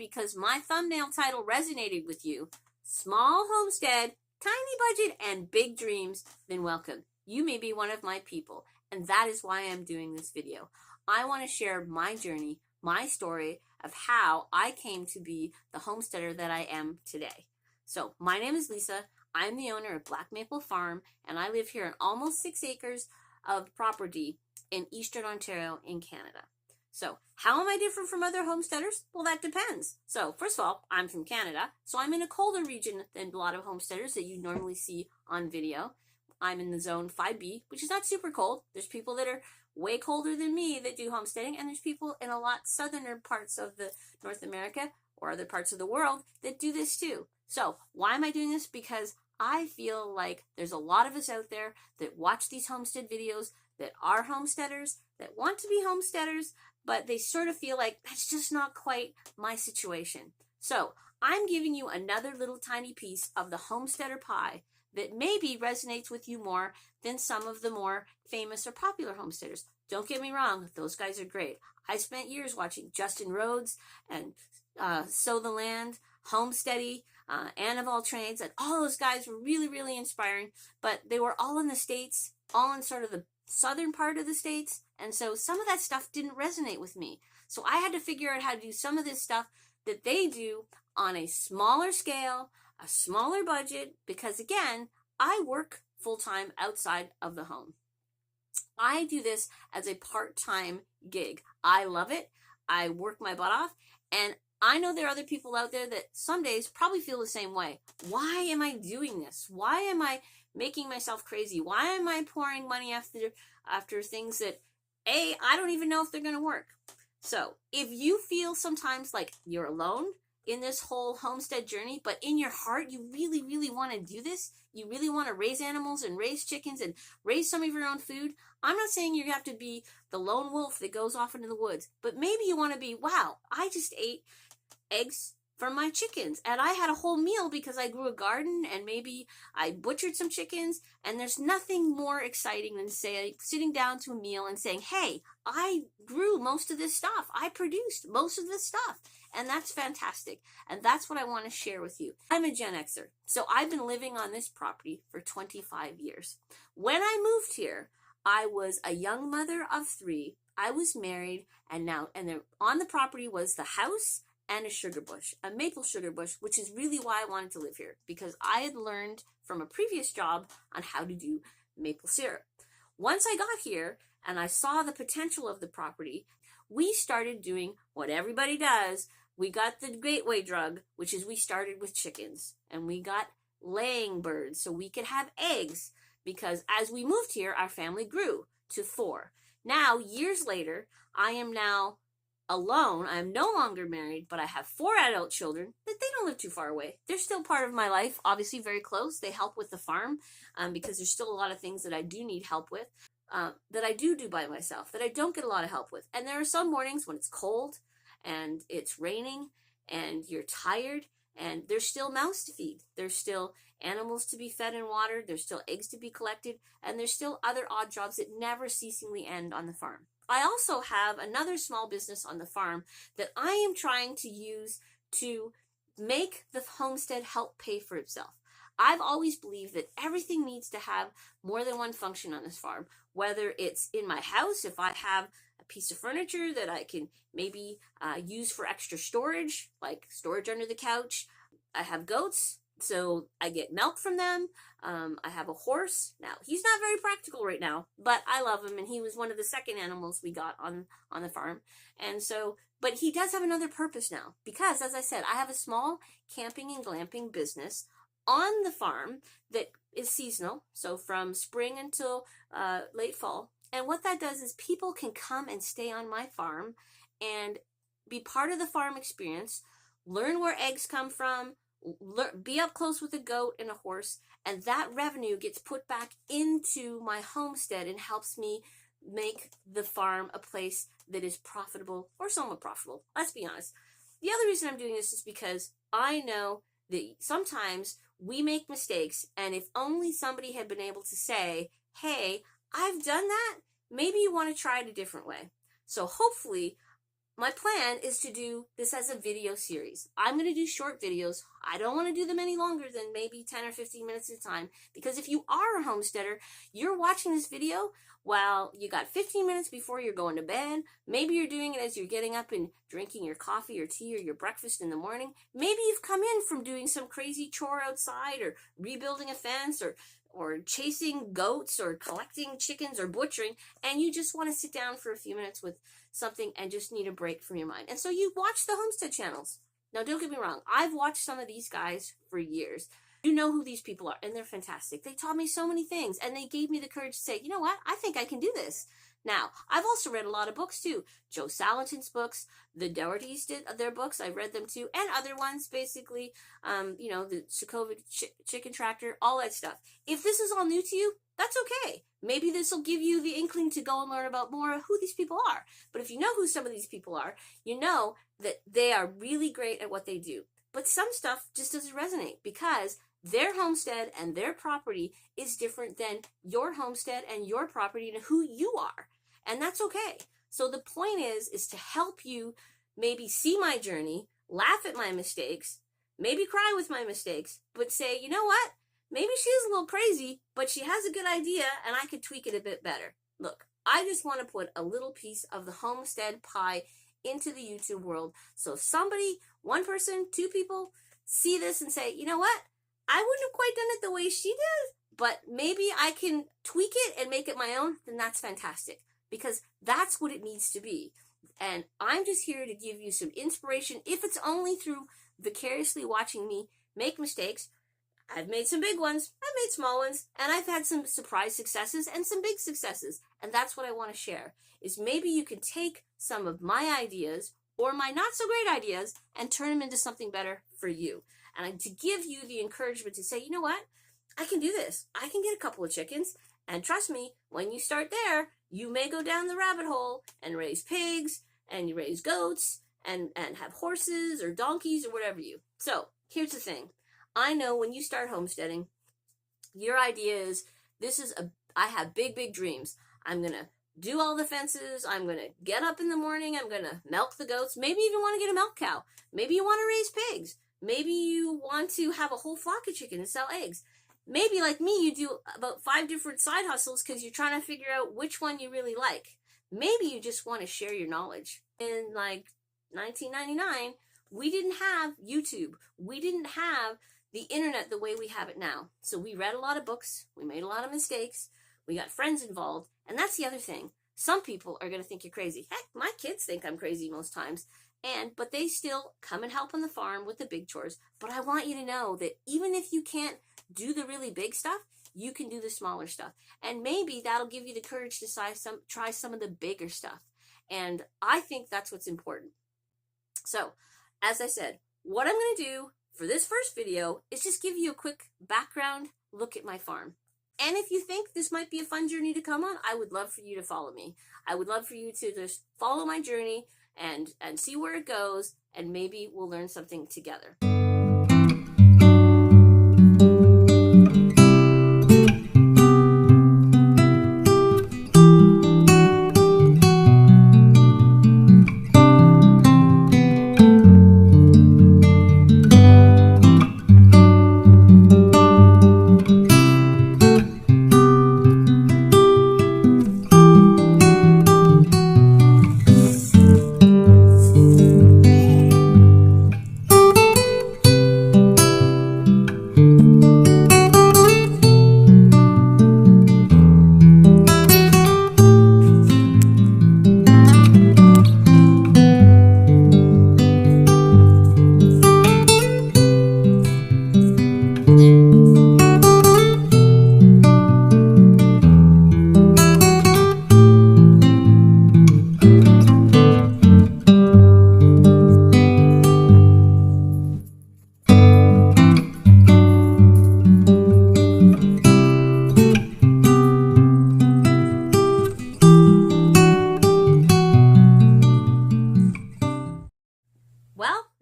because my thumbnail title resonated with you, small homestead, tiny budget, and big dreams, then welcome. You may be one of my people, and that is why I'm doing this video. I want to share my journey, my story of how I came to be the homesteader that I am today. So my name is Lisa. I'm the owner of Black Maple Farm, and I live here on almost 6 acres of property in Eastern Ontario in Canada. So how am I different from other homesteaders? Well, that depends. So first of all, I'm from Canada, so I'm in a colder region than a lot of homesteaders that you normally see on video. I'm in the zone 5B, which is not super cold. There's people that are way colder than me that do homesteading, and there's people in a lot southerner parts of the North America or other parts of the world that do this too. So why am I doing this? Because I feel like there's a lot of us out there that watch these homestead videos that are homesteaders, that want to be homesteaders, but they sort of feel like that's just not quite my situation. So I'm giving you another little tiny piece of the homesteader pie that maybe resonates with you more than some of the more famous or popular homesteaders. Don't get me wrong, those guys are great. I spent years watching Justin Rhodes and Sow the Land, Homesteady, Ann of All Trades, and all those guys were really, really inspiring, but they were all in the States, all in sort of the southern part of the States, and so some of that stuff didn't resonate with me. So I had to figure out how to do some of this stuff that they do on a smaller scale, a smaller budget, because again, I work full-time outside of the home. I do this as a part-time gig. I love it. I work my butt off, and I know there are other people out there that some days probably feel the same way. Why am I doing this? Why am I making myself crazy? Why am I pouring money after things that, I don't even know if they're going to work? So if you feel sometimes like you're alone in this whole homestead journey, but in your heart, you really, really want to do this, you really want to raise animals and raise chickens and raise some of your own food, I'm not saying you have to be the lone wolf that goes off into the woods, but maybe you want to be, wow, I just ate eggs from my chickens and I had a whole meal because I grew a garden and maybe I butchered some chickens, and there's nothing more exciting than sitting down to a meal and saying, hey, I grew most of this stuff, I produced most of this stuff, and that's fantastic, and that's what I want to share with you. I'm a Gen Xer, so I've been living on this property for 25 years. When I moved here, I was a young mother of 3. I was married, and on the property was the house and a sugar bush, a maple sugar bush, which is really why I wanted to live here, because I had learned from a previous job on how to do maple syrup. Once I got here and I saw the potential of the property, we started doing what everybody does. We got the gateway drug, which is we started with chickens, and we got laying birds so we could have eggs, because as we moved here, our family grew to 4. Now, years later, I am now alone. I am no longer married, but I have 4 adult children that they don't live too far away. They're still part of my life, obviously very close. They help with the farm because there's still a lot of things that I do need help with, that I do by myself, that I don't get a lot of help with. And there are some mornings when it's cold and it's raining and you're tired, and there's still mouths to feed. There's still animals to be fed and watered. There's still eggs to be collected, and there's still other odd jobs that never ceasingly end on the farm. I also have another small business on the farm that I am trying to use to make the homestead help pay for itself. I've always believed that everything needs to have more than one function on this farm, whether it's in my house, if I have a piece of furniture that I can maybe use for extra storage, like storage under the couch. I have goats, so I get milk from them. I have a horse. Now, he's not very practical right now, but I love him, and he was one of the second animals we got on the farm. And so, but he does have another purpose now, because as I said, I have a small camping and glamping business on the farm that is seasonal, so from spring until late fall. And what that does is people can come and stay on my farm and be part of the farm experience, learn where eggs come from, be up close with a goat and a horse, and that revenue gets put back into my homestead and helps me make the farm a place that is profitable, or somewhat profitable. Let's be honest. The other reason I'm doing this is because I know that sometimes we make mistakes, and if only somebody had been able to say, hey, I've done that, maybe you want to try it a different way. So hopefully my plan is to do this as a video series. I'm going to do short videos. I don't want to do them any longer than maybe 10 or 15 minutes at a time, because if you are a homesteader, you're watching this video while you got 15 minutes before you're going to bed. Maybe you're doing it as you're getting up and drinking your coffee or tea or your breakfast in the morning. Maybe you've come in from doing some crazy chore outside, or rebuilding a fence, or chasing goats, or collecting chickens, or butchering, and you just want to sit down for a few minutes with something and just need a break from your mind. And so you watch the homestead channels. Now, don't get me wrong, I've watched some of these guys for years. You know who these people are, and they're fantastic. They taught me so many things, and they gave me the courage to say, you know what, I think I can do this. Now, I've also read a lot of books too. Joe Salatin's books, the Dohertys did their books. I've read them too, and other ones, basically, you know, the Sokovia Chicken Tractor, all that stuff. If this is all new to you, that's okay. Maybe this will give you the inkling to go and learn about more of who these people are. But if you know who some of these people are, you know that they are really great at what they do. But some stuff just doesn't resonate, because their homestead and their property is different than your homestead and your property and who you are. And that's okay. So the point is to help you maybe see my journey, laugh at my mistakes, maybe cry with my mistakes, but say, you know what? Maybe she is a little crazy, but she has a good idea, and I could tweak it a bit better. Look, I just want to put a little piece of the homestead pie into the YouTube world. So if somebody, one person, two people, see this and say, you know what? I wouldn't have quite done it the way she did, but maybe I can tweak it and make it my own, then that's fantastic, because that's what it needs to be. And I'm just here to give you some inspiration, if it's only through vicariously watching me make mistakes. I've made some big ones, I've made small ones, and I've had some surprise successes and some big successes. And that's what I want to share, is maybe you can take some of my ideas or my not so great ideas and turn them into something better for you. And to give you the encouragement to say, you know what, I can do this. I can get a couple of chickens. And trust me, when you start there, you may go down the rabbit hole and raise pigs, and you raise goats, and have horses or donkeys or whatever you. So here's the thing. I know when you start homesteading, your idea is, I have big, big dreams. I'm going to do all the fences. I'm going to get up in the morning. I'm going to milk the goats. Maybe you even want to get a milk cow. Maybe you want to raise pigs. Maybe you want to have a whole flock of chickens and sell eggs. Maybe, like me, you do about 5 different side hustles because you're trying to figure out which one you really like. Maybe you just want to share your knowledge. In like 1999, we didn't have YouTube. We didn't have the internet the way we have it now. So we read a lot of books. We made a lot of mistakes. We got friends involved. And that's the other thing. Some people are going to think you're crazy. Heck, my kids think I'm crazy most times. But they still come and help on the farm with the big chores. But I want you to know that even if you can't do the really big stuff, you can do the smaller stuff. And maybe that'll give you the courage to try some of the bigger stuff. And I think that's what's important. So, as I said, what I'm going to do for this first video is just give you a quick background look at my farm. And if you think this might be a fun journey to come on, I would love for you to follow me. I would love for you to just follow my journey and see where it goes, and maybe we'll learn something together.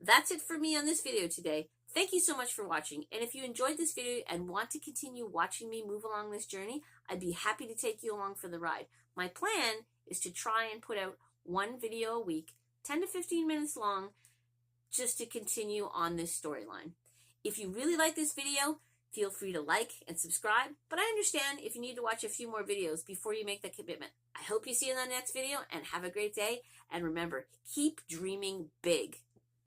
That's it for me on this video today. Thank you so much for watching. And if you enjoyed this video and want to continue watching me move along this journey, I'd be happy to take you along for the ride. My plan is to try and put out 1 video a week, 10 to 15 minutes long, just to continue on this storyline. If you really like this video, feel free to like and subscribe, but I understand if you need to watch a few more videos before you make the commitment. I hope you see you in the next video, and have a great day. And remember, keep dreaming big.